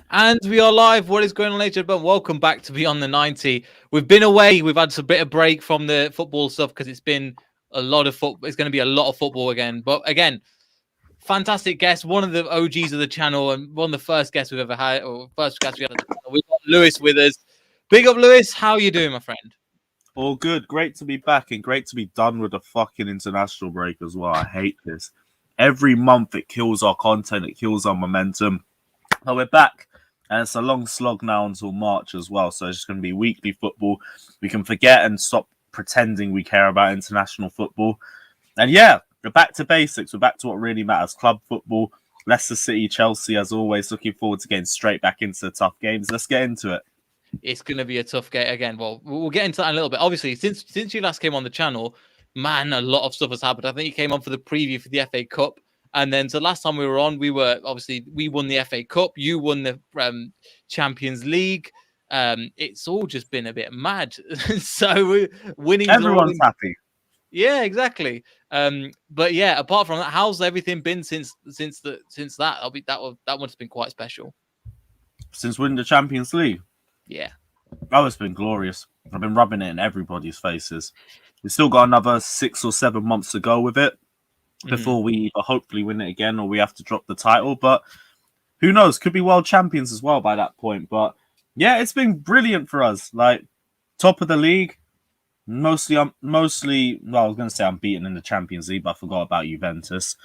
And we are live. What is going on, ladies and gentlemen? Welcome back to Beyond the 90. We've been away. We've had a bit of break from the football stuff because it's been a lot of football. It's going to be a lot of football again. But again, fantastic guest, one of the OGs of the channel and one of the first guests we've ever had, or first guest we had on the channel. We've got Lewis with us. Big up, Lewis. How are you doing, my friend? All good. Great to be back and great to be done with the fucking international break as well. I hate this. Every month it kills our content, it kills our momentum. But we're back. And it's a long slog now until March as well. So it's just going to be weekly football. We can forget and stop pretending we care about international football. And yeah, we're back to basics. We're back to what really matters. Club football, Leicester City, Chelsea, as always. Looking forward to getting straight back into the tough games. Let's get into it. It's going to be a tough game again. Well, we'll get into that in a little bit. Obviously, since you last came on the channel, man, a lot of stuff has happened. I think you came on for the preview for the FA Cup. And then, so last time we were on, we won the FA Cup. You won the Champions League. It's all just been a bit mad. So winning. Everyone's happy. Yeah, exactly. But yeah, apart from that, how's everything been since that? That one's been quite special. Since winning the Champions League. Yeah. Oh, it's been glorious. I've been rubbing it in everybody's faces. We've still got another 6 or 7 months to go with it before we either hopefully win it again or we have to drop the title. But who knows? Could be world champions as well by that point. But yeah, it's been brilliant for us. Like, top of the league. Mostly, well, I was going to say unbeaten in the Champions League, but I forgot about Juventus.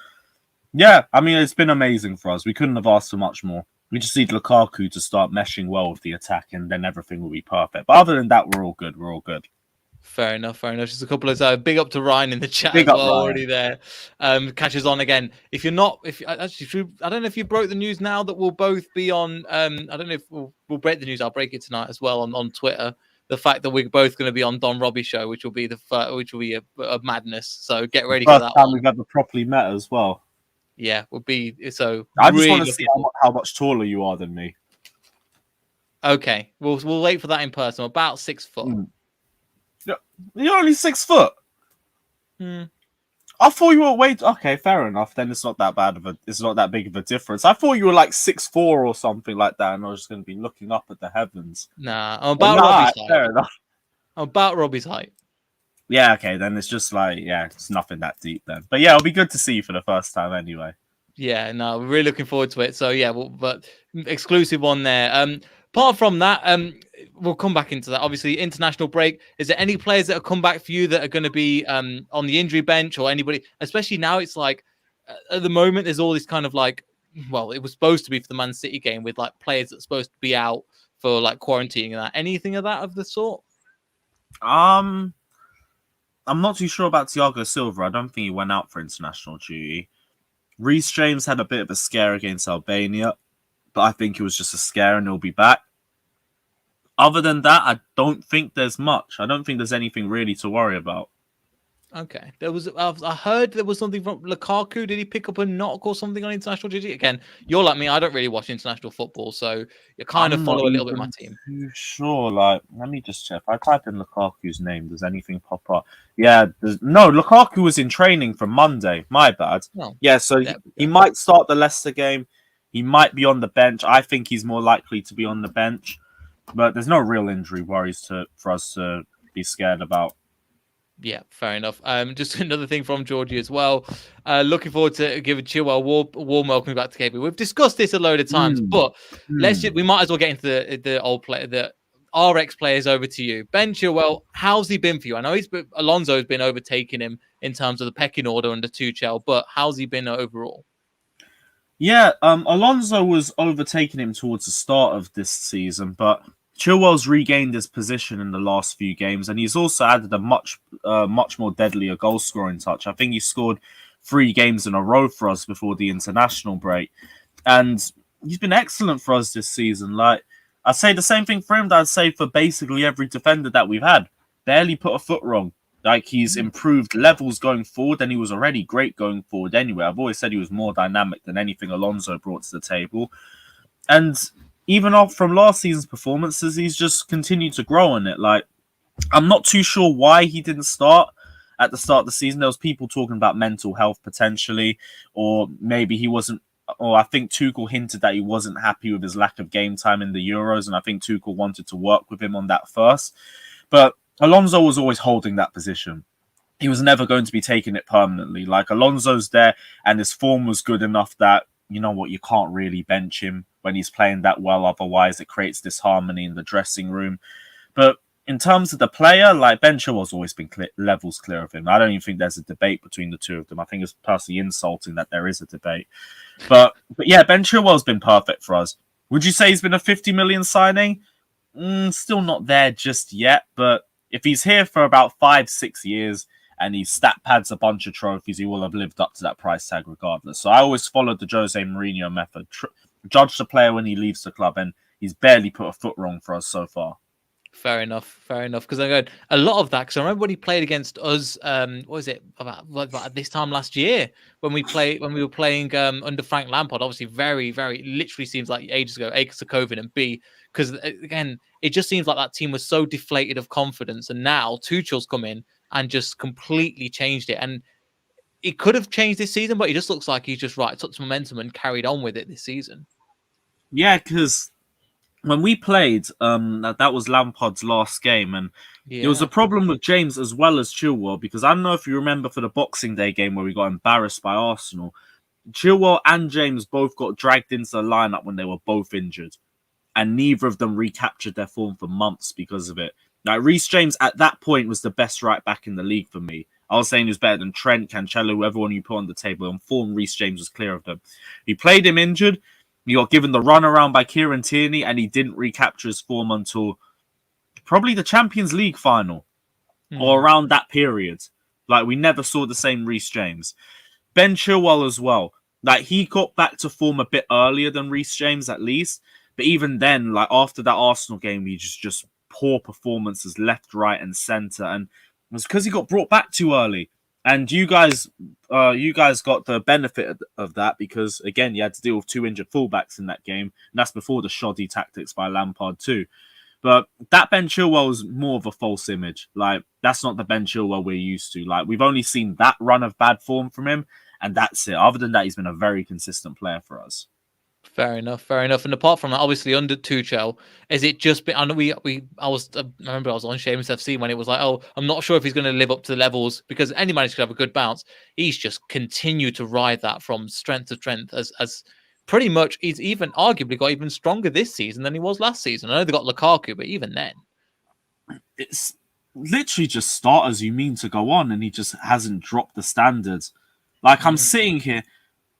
Yeah, I mean, it's been amazing for us. We couldn't have asked for much more. We just need Lukaku to start meshing well with the attack, and then everything will be perfect. But other than that, we're all good. We're all good. Fair enough. Just a couple of big up to Ryan in the chat Big as up, well, Ryan. already there. Catches on again. If you're not, I don't know if you broke the news now that we'll both be on. I don't know if we'll break the news. I'll break it tonight as well on Twitter. The fact that we're both going to be on Don Robbie show, which will be a madness. So get ready for that. First time we've ever properly met as well. Yeah, will be so. I just want to see how much taller you are than me. Okay, we'll wait for that in person. About 6 foot. You're only 6 foot. I thought you were okay. Fair enough. Then it's not that big of a difference. I thought you were like 6'4" or something like that, and I was just going to be looking up at the heavens. Nah, I'm about Robbie's height. Fair enough. I'm about Robbie's height. Yeah, okay, then it's just like, yeah, it's nothing that deep then. But yeah, it'll be good to see you for the first time anyway. Yeah, no, we're really looking forward to it. So yeah, but exclusive one there. Apart from that, we'll come back into that. Obviously, international break. Is there any players that have come back for you that are going to be on the injury bench or anybody? Especially now, it's like at the moment, there's all this kind of like, well, it was supposed to be for the Man City game with like players that's supposed to be out for like quarantining and that. Anything of that of the sort? I'm not too sure about Thiago Silva. I don't think he went out for international duty. Reece James had a bit of a scare against Albania, but I think it was just a scare and he'll be back. Other than that, I don't think there's much. I don't think there's anything really to worry about. Okay. I heard there was something from Lukaku. Did he pick up a knock or something on international duty? Again, you're like me. I don't really watch international football, so you kind of follow a little bit my team. Too sure. Like, let me just check. If I type in Lukaku's name, does anything pop up? Yeah. No, Lukaku was in training from Monday. My bad. Oh, yeah, so he might start the Leicester game. He might be on the bench. I think he's more likely to be on the bench, but there's no real injury worries for us to be scared about. Yeah, fair enough. Just another thing from Georgie as well. Looking forward to giving Chilwell warm welcome back to KB. We've discussed this a load of times, but we might as well get into the RX players over to you. Ben Chilwell, how's he been for you? I know Alonso's been overtaking him in terms of the pecking order under Tuchel, but how's he been overall? Yeah, Alonso was overtaking him towards the start of this season, but Chilwell's regained his position in the last few games, and he's also added a much more deadlier goal-scoring touch. I think he scored 3 games in a row for us before the international break, and he's been excellent for us this season. Like, I say the same thing for him that I'd say for basically every defender that we've had. Barely put a foot wrong. Like, he's improved levels going forward, and he was already great going forward anyway. I've always said he was more dynamic than anything Alonso brought to the table. And even off from last season's performances, he's just continued to grow on it. Like, I'm not too sure why he didn't start at the start of the season. There was people talking about mental health potentially, or maybe he wasn't or I think Tuchel hinted that he wasn't happy with his lack of game time in the Euros, and I think Tuchel wanted to work with him on that first. But Alonso was always holding that position. He was never going to be taking it permanently. Like, Alonso's there, and his form was good enough that, you know what, you can't really bench him when he's playing that well. Otherwise, it creates disharmony in the dressing room. But in terms of the player, like, Ben Chilwell's always been levels clear of him. I don't even think there's a debate between the two of them. I think it's personally insulting that there is a debate. But yeah, Ben Chilwell's been perfect for us. Would you say he's been a 50 million signing? Still not there just yet. But if he's here for about 5-6 years and he stat pads a bunch of trophies, he will have lived up to that price tag regardless. So I always followed the Jose Mourinho method. Judge the player when he leaves the club, and he's barely put a foot wrong for us so far. Fair enough. Because I go a lot of that. Because I remember when he played against us. What was it about this time last year when we were playing under Frank Lampard? Obviously, very, very literally seems like ages ago. A, because of COVID, and B, because again, it just seems like that team was so deflated of confidence, and now Tuchel's come in and just completely changed it. And it could have changed this season, but it just looks like he's just took some momentum and carried on with it this season. Yeah, because when we played, that was Lampard's last game, and there was a problem with James as well as Chilwell, because I don't know if you remember for the Boxing Day game where we got embarrassed by Arsenal, Chilwell and James both got dragged into the lineup when they were both injured, and neither of them recaptured their form for months because of it. Like, Reece James at that point was the best right back in the league for me. I was saying he was better than Trent, Cancelo, whoever one you put on the table. On form, Reece James was clear of them. He played him injured. He got given the runaround by Kieran Tierney, and he didn't recapture his form until probably the Champions League final or around that period. Like, we never saw the same Reece James. Ben Chilwell as well. Like, he got back to form a bit earlier than Reece James at least. But even then, like, after that Arsenal game, he just poor performances left, right, and centre. And it was because he got brought back too early. And you guys got the benefit of that because, again, you had to deal with 2 injured fullbacks in that game. And that's before the shoddy tactics by Lampard too. But that Ben Chilwell was more of a false image. Like, that's not the Ben Chilwell we're used to. Like, we've only seen that run of bad form from him, and that's it. Other than that, he's been a very consistent player for us. Fair enough. And apart from that, obviously under Tuchel, is it just been? I know I remember I was on Seamus FC when it was like, oh, I'm not sure if he's going to live up to the levels because any manager could have a good bounce. He's just continued to ride that from strength to strength as pretty much he's even arguably got even stronger this season than he was last season. I know they got Lukaku, but even then, it's literally just starters you mean to go on, and he just hasn't dropped the standards. Like, I'm sitting here.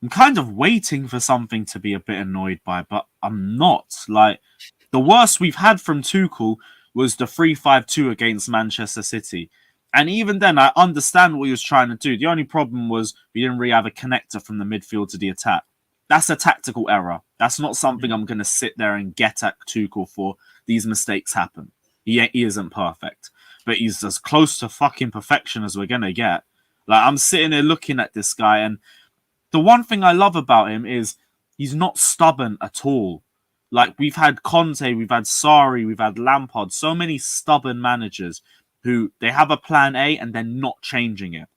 I'm kind of waiting for something to be a bit annoyed by, but I'm not. Like, the worst we've had from Tuchel was the 3-5-2 against Manchester City. And even then, I understand what he was trying to do. The only problem was we didn't really have a connector from the midfield to the attack. That's a tactical error. That's not something I'm going to sit there and get at Tuchel for. These mistakes happen. He isn't perfect. But he's as close to fucking perfection as we're going to get. Like, I'm sitting there looking at this guy, and the one thing I love about him is he's not stubborn at all. Like, we've had Conte, we've had Sarri, we've had Lampard, so many stubborn managers who they have a plan A and they're not changing it.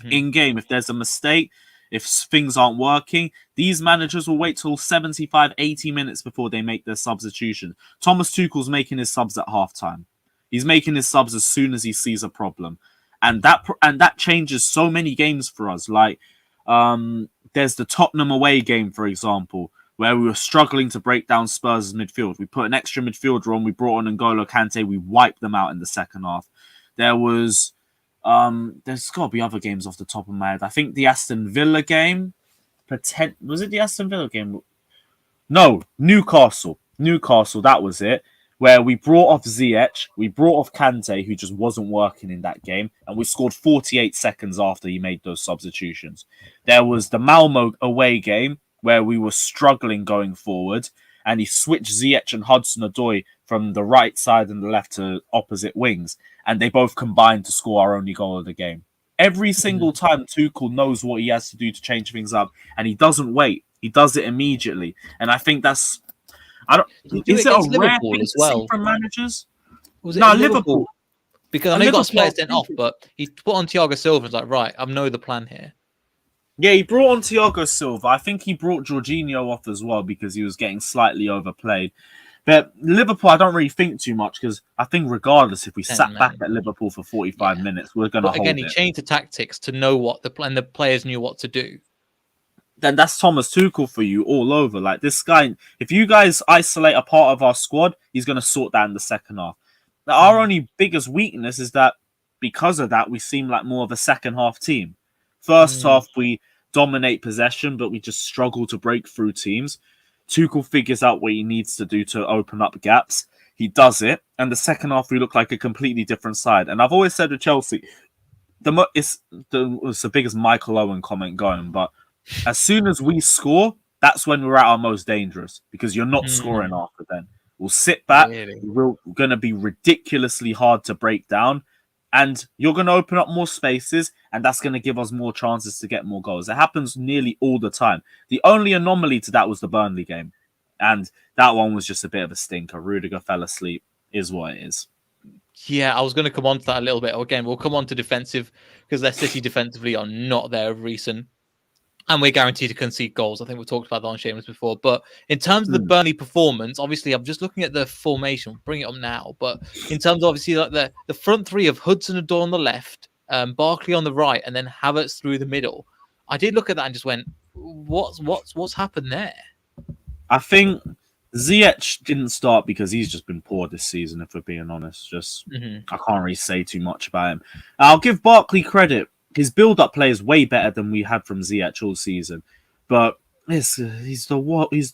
In game, if there's a mistake, if things aren't working, these managers will wait till 75, 80 minutes before they make their substitution. Thomas Tuchel's making his subs at halftime. He's making his subs as soon as he sees a problem. And that changes so many games for us. Like, there's the Tottenham away game, for example, where we were struggling to break down Spurs' midfield. We put an extra midfielder on. We brought on N'Golo Kante. We wiped them out in the second half. There's got to be other games off the top of my head. I think the Aston Villa game. Was it the Aston Villa game? No, Newcastle. That was it. Where we brought off Ziyech, we brought off Kante, who just wasn't working in that game, and we scored 48 seconds after he made those substitutions. There was the Malmo away game, where we were struggling going forward, and he switched Ziyech and Hudson-Odoi from the right side and the left to opposite wings, and they both combined to score our only goal of the game. Every single time, Tuchel knows what he has to do to change things up, and he doesn't wait. He does it immediately, and I think that's... Is it a rare thing to see from managers? Was it Liverpool? Because I know he got players sent off, but he put on Thiago Silva and was like, right, I know the plan here. Yeah, he brought on Thiago Silva. I think he brought Jorginho off as well because he was getting slightly overplayed. But Liverpool, I don't really think too much because I think regardless, if we 10 sat back men. at Liverpool for 45 Yeah. minutes, we're going to But again, hold he it. changed the tactics to know what the players knew what to do. Then that's Thomas Tuchel for you all over. Like this guy, if you guys isolate a part of our squad, he's going to sort that in the second half. Now, our only biggest weakness is that because of that, we seem like more of a second half team. First half, we dominate possession, but we just struggle to break through teams. Tuchel figures out what he needs to do to open up gaps. He does it, and the second half we look like a completely different side. And I've always said with Chelsea, it's the biggest Michael Owen comment going, but as soon as we score, that's when we're at our most dangerous because you're not scoring after then. We'll sit back. Really? We're going to be ridiculously hard to break down, and you're going to open up more spaces, and that's going to give us more chances to get more goals. It happens nearly all the time. The only anomaly to that was the Burnley game, and that one was just a bit of a stinker. Rudiger fell asleep, is what it is. Yeah, I was going to come on to that a little bit. Again, we'll come on to defensive because their City defensively are not there of recent. And we're guaranteed to concede goals. I think we've talked about that on Shameless before. But in terms of the Burnley performance, obviously, I'm just looking at the formation. Bring it up now. But in terms of obviously like the front three of Hudson-Odoi on the left, Barkley on the right, and then Havertz through the middle. I did look at that and just went, what's happened there? I think Ziyech didn't start because he's just been poor this season, if we're being honest. I can't really say too much about him. I'll give Barkley credit. His build-up play is way better than we had from Ziyech all season. But he's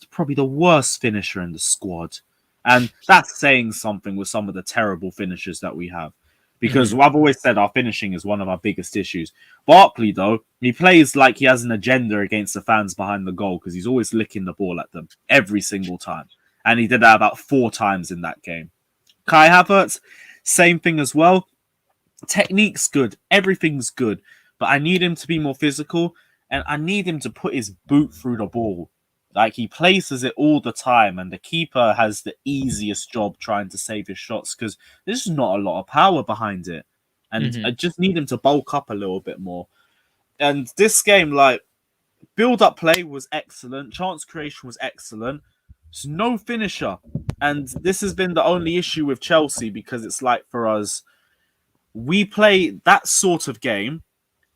probably the worst finisher in the squad. And that's saying something with some of the terrible finishes that we have. Because I've always said our finishing is one of our biggest issues. Barkley, though, he plays like he has an agenda against the fans behind the goal because he's always licking the ball at them every single time. And he did that about 4 times in that game. Kai Havertz, same thing as well. Technique's good. Everything's good. But I need him to be more physical and I need him to put his boot through the ball. Like he places it all the time and the keeper has the easiest job trying to save his shots because there's not a lot of power behind it. And I just need him to bulk up a little bit more. And this game, like, build-up play was excellent. Chance creation was excellent. There's no finisher. And this has been the only issue with Chelsea because it's like for us, we play that sort of game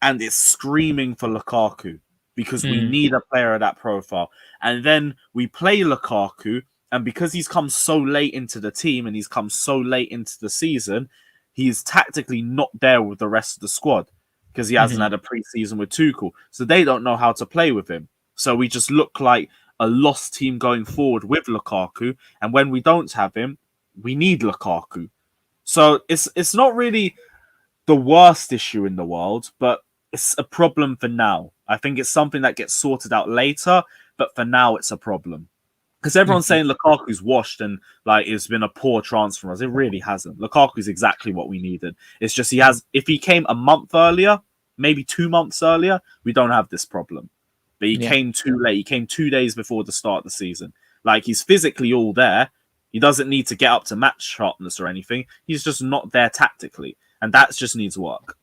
and it's screaming for Lukaku because we need a player of that profile. And then we play Lukaku, and because he's come so late into the team and he's come so late into the season, he's tactically not there with the rest of the squad because he hasn't had a preseason with Tuchel. So they don't know how to play with him. So we just look like a lost team going forward with Lukaku. And when we don't have him, we need Lukaku. So it's not really the worst issue in the world, but it's a problem for now. I think it's something that gets sorted out later, but for now it's a problem. Because everyone's saying Lukaku's washed and like it's been a poor transfer. It really hasn't. Lukaku's exactly what we needed. It's just if he came a month earlier, maybe 2 months earlier, we don't have this problem. But he came too late. He came 2 days before the start of the season. Like he's physically all there. He doesn't need to get up to match sharpness or anything. He's just not there tactically. And that just needs work.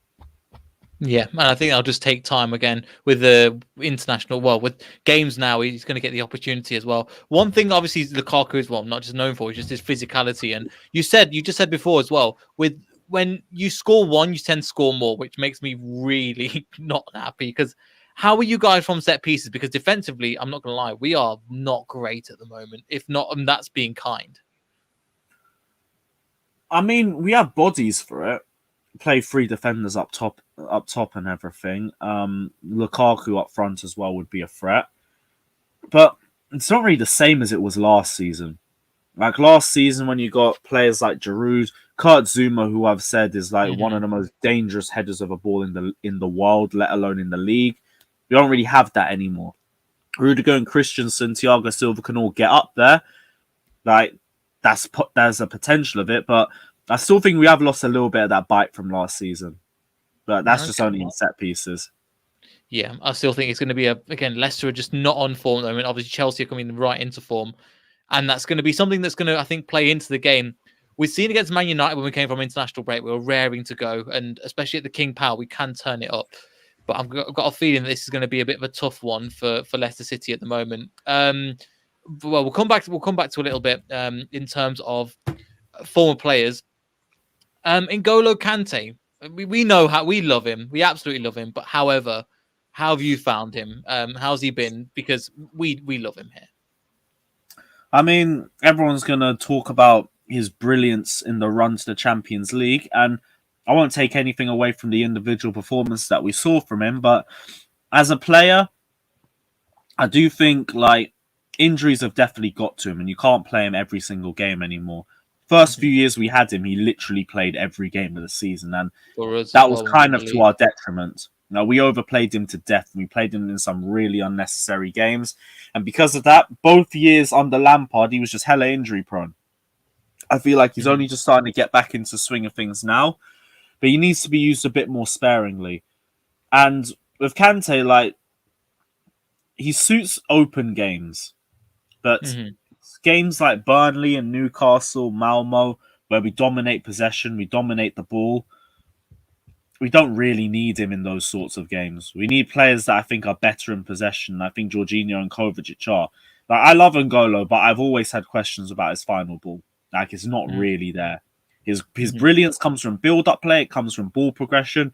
Yeah, and I think I'll just take time again with the international. Well, with games now, he's going to get the opportunity as well. One thing, obviously, Lukaku is not just known for is just his physicality. And you just said before as well, with when you score one, you tend to score more, which makes me really not happy. Because how are you guys from set pieces? Because defensively, I'm not going to lie, we are not great at the moment. If not, that's being kind. I mean, we have bodies for it. Play 3 defenders up top and everything. Lukaku up front as well would be a threat. But it's not really the same as it was last season. Like last season when you got players like Giroud, Kurt Zouma, who I've said is like one of the most dangerous headers of a ball in the world, let alone in the league. We don't really have that anymore. Rudiger and Christensen, Thiago Silva can all get up there. Like there's a potential of it, but I still think we have lost a little bit of that bite from last season. But that's just only in set pieces. Yeah, I still think it's going to be again, Leicester are just not on form. I mean, obviously Chelsea are coming right into form. And that's going to be something that's going to, I think, play into the game. We've seen against Man United when we came from international break, we were raring to go. And especially at the King Power, we can turn it up. but I've got a feeling that this is going to be a bit of a tough one for Leicester City at the moment. Well, we'll come back to a little bit in terms of former players. N'Golo Kante, we know how we love him. We absolutely love him. But however, how have you found him? How's he been? Because we love him here. I mean, everyone's going to talk about his brilliance in the run to the Champions League, and I won't take anything away from the individual performance that we saw from him, but as a player, I do think like injuries have definitely got to him, and you can't play him every single game anymore. First few years we had him, he literally played every game of the season, and that was kind of to our detriment. Now, we overplayed him to death. We played him in some really unnecessary games. And because of that, both years under Lampard, he was just hella injury prone. I feel like he's only just starting to get back into the swing of things now. But he needs to be used a bit more sparingly. And with Kante, like, he suits open games. But games like Burnley and Newcastle, Malmo, where we dominate possession, we dominate the ball, we don't really need him in those sorts of games. We need players that I think are better in possession. I think Jorginho and Kovacic are. Like, I love N'Golo, but I've always had questions about his final ball. Like, it's not really there. His brilliance comes from build-up play. It comes from ball progression.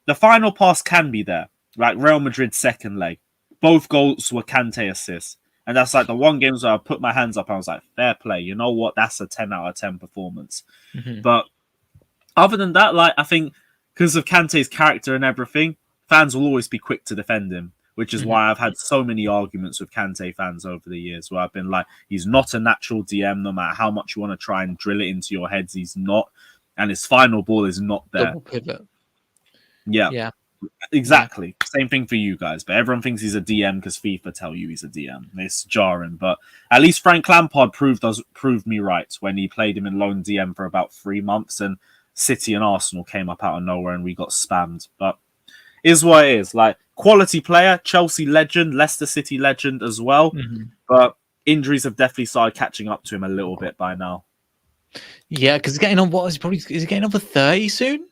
The final pass can be there. Like Real Madrid's second leg. Both goals were Kante assists. And that's like the one game where I put my hands up and I was like, fair play. You know what? That's a 10 out of 10 performance. But other than that, like, I think because of Kante's character and everything, fans will always be quick to defend him, which is why I've had so many arguments with Kante fans over the years where I've been like, he's not a natural DM, no matter how much you want to try and drill it into your heads, he's not. And his final ball is not there. Double pivot. Yeah. Exactly. Same thing for you guys. But everyone thinks he's a DM because FIFA tell you he's a DM. It's jarring. But at least Frank Lampard proved me right when he played him in loan DM for about 3 months and City and Arsenal came up out of nowhere and we got spammed. But is what it is. Like, quality player, Chelsea legend, Leicester City legend as well. But injuries have definitely started catching up to him a little bit by now. Yeah, because he's getting on is he getting on for 30 soon?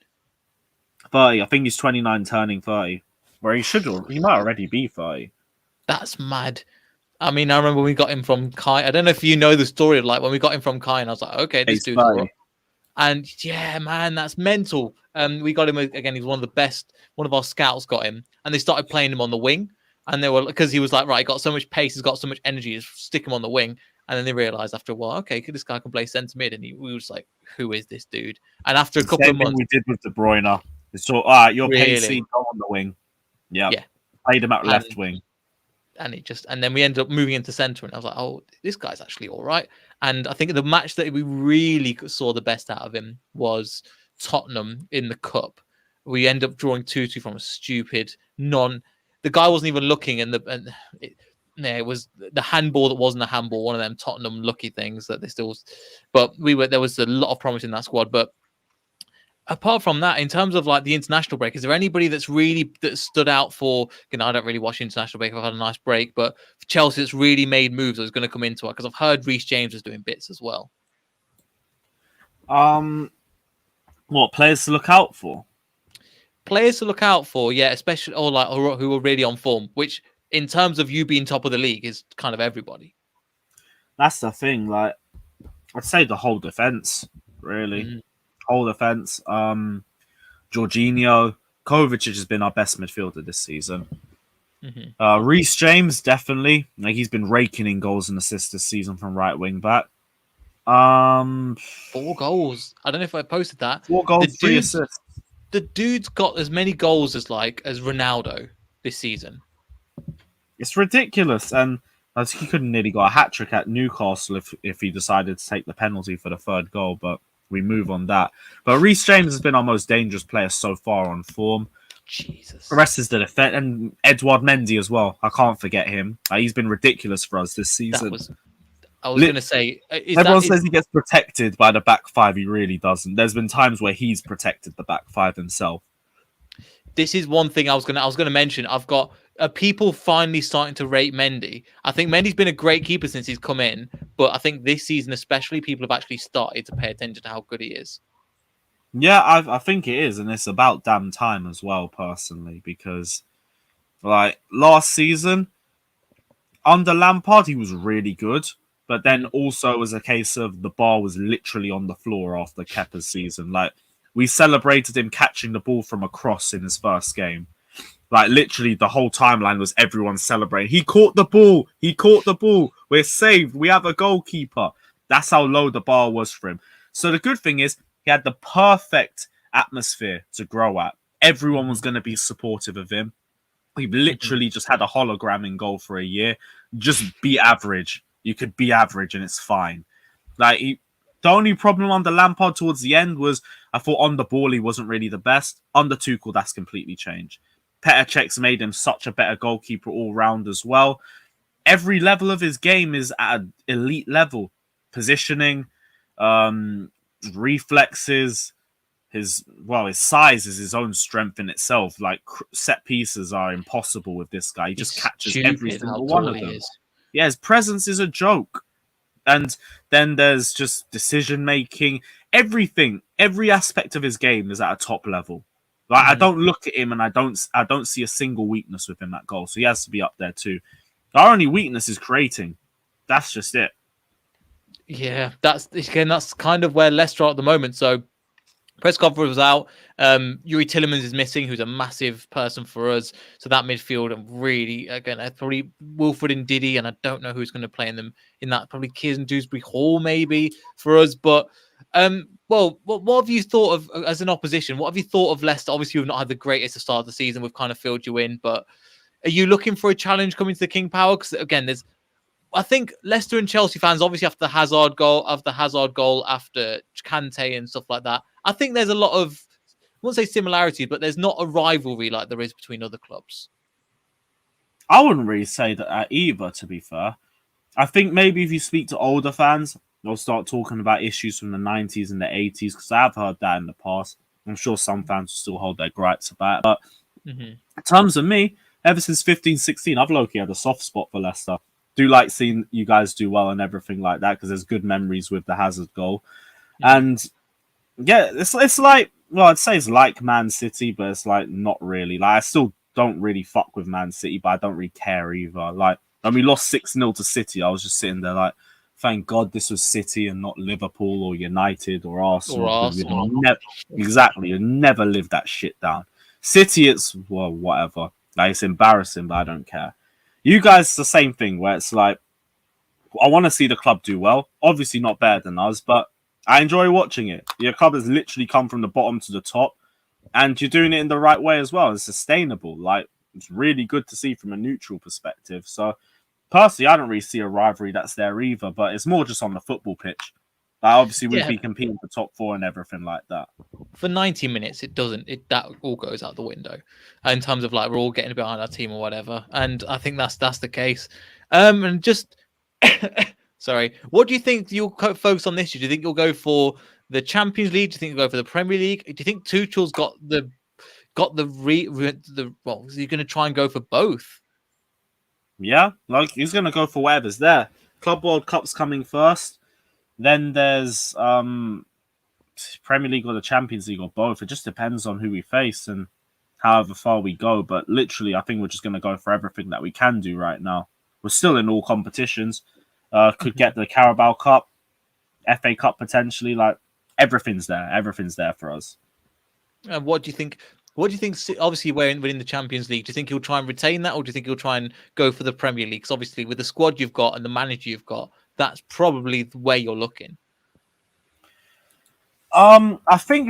30. I think he's 29 turning 30. Where he might already be 30. That's mad. I mean, I remember we got him from Kai. I don't know if you know the story of like when we got him from Kai, and I was like, okay, this dude's all right. And yeah, man, that's mental. We got him again. He's one of the best. One of our scouts got him, and they started playing him on the wing. And they were, because he was like, right, he got so much pace, he's got so much energy, just stick him on the wing. And then they realized after a while, okay, this guy can play centre mid. And we were just like, who is this dude? And after a couple of months, we did with De Bruyne. So, you're pacey, go on the wing. Yeah. Played him out left wing. And then we ended up moving into centre, and I was like, oh, this guy's actually all right. And I think the match that we really saw the best out of him was Tottenham in the Cup. We end up drawing 2-2 from a stupid the guy wasn't even looking, and it was the handball that wasn't a handball, one of them Tottenham lucky things that they still. But there was a lot of promise in that squad. But apart from that, in terms of like the international break, is there anybody that stood out for? I don't really watch the international break. I've had a nice break, but for Chelsea, it's really made moves that was going to come into it, because I've heard Reece James was doing bits as well. What players to look out for? Players to look out for, yeah, especially who are really on form. Which, in terms of you being top of the league, is kind of everybody. That's the thing. Like, I'd say the whole defense, really. Whole defense. Jorginho, Kovacic has been our best midfielder this season. Reece James, definitely. Like, he's been raking in goals and assists this season from right wing back. 4 goals. I don't know if I posted that. 4 goals, 3 assists. The dude's got as many goals as Ronaldo this season. It's ridiculous, and he could have nearly got a hat trick at Newcastle if he decided to take the penalty for the 3rd goal. But we move on that. But Reece James has been our most dangerous player so far on form. Jesus. The rest is the defense, and Edouard Mendy as well. I can't forget him. He's been ridiculous for us this season. I was going to say... Everyone says he gets protected by the back 5. He really doesn't. There's been times where he's protected the back 5 himself. This is one thing I was going to mention. I've got people finally starting to rate Mendy. I think Mendy's been a great keeper since he's come in, but I think this season especially, people have actually started to pay attention to how good he is. Yeah, I think it is, and it's about damn time as well, personally, because like last season under Lampard, he was really good, but then also it was a case of the bar was literally on the floor after Kepa's season. Like we celebrated him catching the ball from a cross in his first game. Like literally, the whole timeline was everyone celebrating. He caught the ball. He caught the ball. We're saved. We have a goalkeeper. That's how low the bar was for him. So the good thing is he had the perfect atmosphere to grow at. Everyone was going to be supportive of him. He literally just had a hologram in goal for a year. Just be average. You could be average and it's fine. Like the only problem under Lampard towards the end was I thought on the ball he wasn't really the best. Under Tuchel, that's completely changed. Petr Cech's made him such a better goalkeeper all round as well. Every level of his game is at an elite level. Positioning, reflexes, his size is his own strength in itself. Like set pieces are impossible with this guy. He just catches every single one of them. Yeah, his presence is a joke. And then there's just decision making. Everything, every aspect of his game is at a top level. Like I don't look at him and I don't see a single weakness with him at goal. So he has to be up there too. Our only weakness is creating. That's just it. Yeah, that's kind of where Leicester are at the moment. So press conference was out. Yuri Tillemans is missing, who's a massive person for us. So that midfield, and really, again, probably Wilfred and Diddy, and I don't know who's going to play in them in that. Probably Kieran Dewsbury Hall, maybe for us. But well, what have you thought of as an opposition? What have you thought of Leicester? Obviously, we've not had the greatest to start of the season. We've kind of filled you in, but are you looking for a challenge coming to the King Power? Because again, I think Leicester and Chelsea fans, obviously after the Hazard goal, after Kante and stuff like that, I think there's a lot of, I won't say similarities, but there's not a rivalry like there is between other clubs. I wouldn't really say that either, to be fair. I think maybe if you speak to older fans, they'll start talking about issues from the 90s and the 80s, because I've heard that in the past. I'm sure some fans will still hold their gripes about it. But in terms of me, ever since 15-16, I've low-key had a soft spot for Leicester. Do like seeing you guys do well and everything like that, because there's good memories with the Hazard goal. And yeah, it's like, well, I'd say it's like Man City, but it's like not really. Like I still don't really fuck with Man City, but I don't really care either. Like when we lost 6-0 to City, I was just sitting there like, thank God this was City and not Liverpool or United or Arsenal. Exactly, you never live that shit down. City, it's well, whatever. Like it's embarrassing, but I don't care. You guys, the same thing where it's like, I want to see the club do well. Obviously not better than us, but I enjoy watching it. Your club has literally come from the bottom to the top, and you're doing it in the right way as well. It's sustainable. Like it's really good to see from a neutral perspective. So personally, I don't really see a rivalry that's there either, but it's more just on the football pitch. Like, obviously, we'd be competing for top 4 and everything like that. For 90 minutes, that all goes out the window in terms of like we're all getting behind our team or whatever. And I think that's the case. And just sorry, what do you think you'll focus on this year? Do you think you'll go for the Champions League? Do you think you'll go for the Premier League? Do you think Tuchel's got the well? Is he going to try and go for both? Yeah, like he's going to go for whatever's there. Club World Cup's coming first. Then there's Premier League or the Champions League or both. It just depends on who we face and however far we go. But literally, I think we're just going to go for everything that we can do right now. We're still in all competitions. Could get the Carabao Cup, FA Cup potentially. Like everything's there. Everything's there for us. And what do you think? What do you think? Obviously, we're in the Champions League. Do you think he'll try and retain that, or do you think he'll try and go for the Premier League? Because obviously, with the squad you've got and the manager you've got, that's probably the way you're looking. I think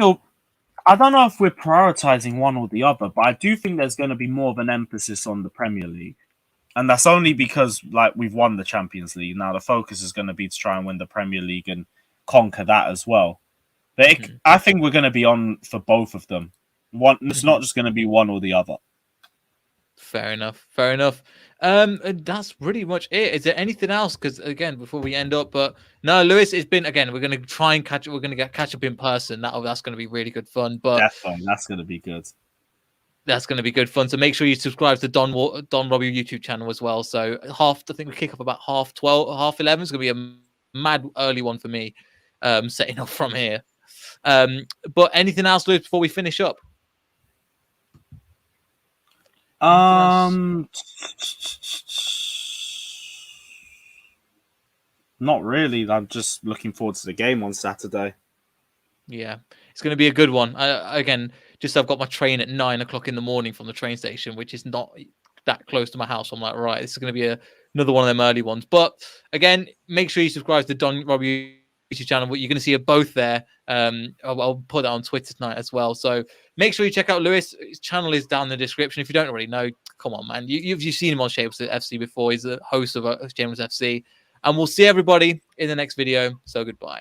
I don't know if we're prioritizing one or the other, but I do think there's going to be more of an emphasis on the Premier League. And that's only because like we've won the Champions League. Now the focus is going to be to try and win the Premier League and conquer that as well. But I think we're going to be on for both of them. It's not just going to be one or the other. Fair enough. And that's pretty much it. Is there anything else? Because again, before we end up, but no, Lewis, it's been again. We're going to try and catch. We're going to catch up in person. That's going to be really good fun. But definitely, that's going to be good. That's going to be good fun. So make sure you subscribe to Don Robbie YouTube channel as well. So I think we kick off about 11:30. It's going to be a mad early one for me, setting up from here. But anything else, Lewis, before we finish up? Not really. I'm just looking forward to the game on Saturday. Yeah, it's going to be a good one. Again, just I've got my train at 9 o'clock in the morning from the train station, which is not that close to my house. I'm like, right, this is going to be another one of them early ones. But again, make sure you subscribe to Don Robbie YouTube channel. You're going to see it both there. I'll put that on Twitter tonight as well. So make sure you check out Lewis. His channel is down in the description. If you don't already know, come on, man. You've seen him on Shameless FC before. He's the host of Shameless FC. And we'll see everybody in the next video. So goodbye.